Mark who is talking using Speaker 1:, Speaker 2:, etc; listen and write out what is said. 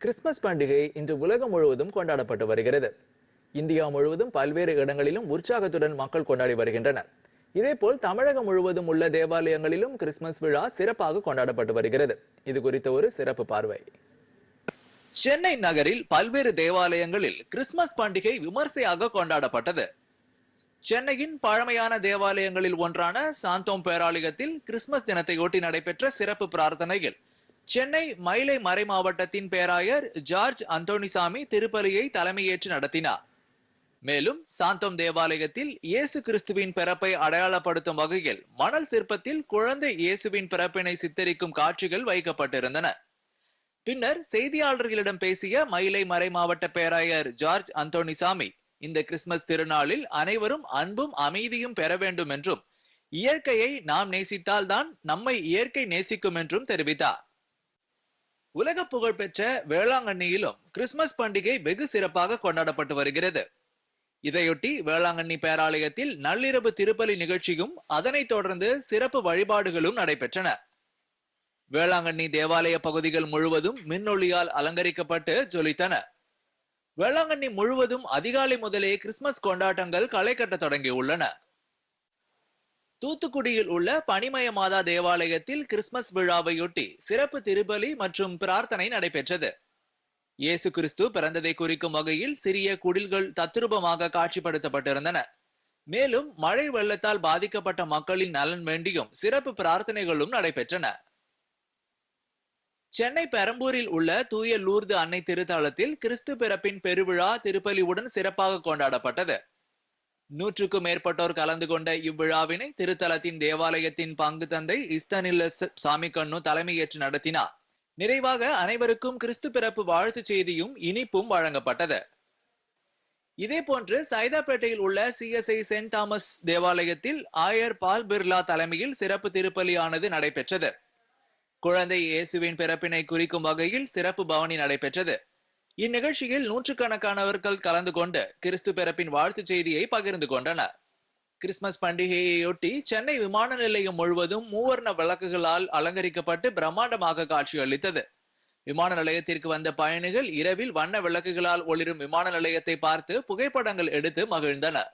Speaker 1: Christmas பண்டிகை இன்று உலகம் முழுவதும் கொண்டாடப்பட்டு வருகிறது. இந்தியா முழுவதும் பல்வேறு இடங்களிலும் உற்சாகத்துடன் மக்கள் கொண்டாடி வருகின்றனர். இதேபோல் தமிழகம் முழுவதும் உள்ள தேவாலயங்களிலும் கிறிஸ்துமஸ் விழா சிறப்பாக கொண்டாடப்பட்டு வருகிறது. இது குறித்த ஒரு சிறப்பு பார்வை.
Speaker 2: சென்னை நகரில் பல்வேறு தேவாலயங்களில் கிறிஸ்துமஸ் பண்டிகை விமர்சையாக கொண்டாடப்பட்டது. சென்னையின் பழமையான தேவாலயங்களில் ஒன்றான சாந்தோம் பேராலயத்தில் கிறிஸ்துமஸ் தினத்தையொட்டி நடைபெற்ற சிறப்பு பிரார்த்தனையில் சென்னை மயிலை மறை மாவட்டத்தின் பேராயர் ஜார்ஜ் அந்தோணிசாமி திருப்பலியை தலைமையேற்று நடத்தினார். மேலும் சாந்தோம் தேவாலயத்தில் இயேசு கிறிஸ்துவின் பிறப்பை அடையாளப்படுத்தும் வகையில் மணல் சிற்பத்தில் குழந்தை இயேசுவின் பிறப்பினை சித்தரிக்கும் காட்சிகள் வைக்கப்பட்டிருந்தன. பின்னர் செய்தியாளர்களிடம் பேசிய மயிலை மறை மாவட்ட பேராயர் ஜார்ஜ் அந்தோணிசாமி, இந்த கிறிஸ்துமஸ் திருநாளில் அனைவரும் அன்பும் அமைதியும் பெற வேண்டும் என்றும், இயற்கையை நாம் நேசித்தால்தான் நம்மை இயற்கை நேசிக்கும் என்றும் தெரிவித்தார். உலக புகழ்பெற்ற வேளாங்கண்ணியிலும் கிறிஸ்துமஸ் பண்டிகை வெகு சிறப்பாக கொண்டாடப்பட்டு வருகிறது. இதையொட்டி வேளாங்கண்ணி பேராலயத்தில் நள்ளிரவு திருப்பலி நிகழ்ச்சியும் அதனைத் தொடர்ந்து சிறப்பு வழிபாடுகளும் நடைபெற்றன. வேளாங்கண்ணி தேவாலய பகுதிகள் முழுவதும் மின்னொளியால் அலங்கரிக்கப்பட்டு ஜொலித்தன. வேளாங்கண்ணி முழுவதும் அதிகாலை முதலே கிறிஸ்துமஸ் கொண்டாட்டங்கள் களை கட்ட தொடங்கியுள்ளன. தூத்துக்குடியில் உள்ள பனிமய மாதா தேவாலயத்தில் கிறிஸ்துமஸ் விழாவையொட்டி சிறப்பு திருப்பலி மற்றும் பிரார்த்தனை நடைபெற்றது. இயேசு கிறிஸ்து பிறந்ததை குறிக்கும் வகையில் சிறிய குடில்கள் தத்ரூபமாக காட்சிப்படுத்தப்பட்டிருந்தன. மேலும் மழை வெள்ளத்தால் பாதிக்கப்பட்ட மக்களின் நலன் வேண்டியும் சிறப்பு பிரார்த்தனைகளும் நடைபெற்றன. சென்னை பெரம்பூரில் உள்ள தூய லூர்து அன்னை திருத்தலத்தில் கிறிஸ்து பிறப்பின் பெருவிழா திருப்பலியுடன் சிறப்பாக கொண்டாடப்பட்டது. 100க்கும் மேற்பட்டோர் கலந்து கொண்ட இவ்விழாவினை திருத்தலத்தின் தேவாலயத்தின் பங்கு தந்தை இஸ்தனில்லஸ் சாமிக்கண்ணு தலைமையேற்று நடத்தினார். நிறைவாக அனைவருக்கும் கிறிஸ்து பிறப்பு வாழ்த்து செய்தியும் இனிப்பும் வழங்கப்பட்டது. இதேபோன்று சைதாப்பேட்டையில் உள்ள CSI செயின்ட் தாமஸ் தேவாலயத்தில் ஆயர் பால் பிர்லா தலைமையில் சிறப்பு திருப்பலியானது நடைபெற்றது. குழந்தை இயேசுவின் பிறப்பினை குறிக்கும் வகையில் சிறப்பு பவனி நடைபெற்றது. இந்நிகழ்ச்சியில் நூற்றுக்கணக்கானவர்கள் கலந்து கொண்டு கிறிஸ்து பிறப்பின் வாழ்த்து செய்தியை பகிர்ந்து கொண்டனர். கிறிஸ்துமஸ் பண்டிகையையொட்டி சென்னை விமான நிலையம் முழுவதும் மூவர்ண விளக்குகளால் அலங்கரிக்கப்பட்டு பிரம்மாண்டமாக காட்சியளித்தது. விமான நிலையத்திற்கு வந்த பயணிகள் இரவில் வண்ண விளக்குகளால் ஒளிரும் விமான நிலையத்தை பார்த்து புகைப்படங்கள் எடுத்து மகிழ்ந்தனர்.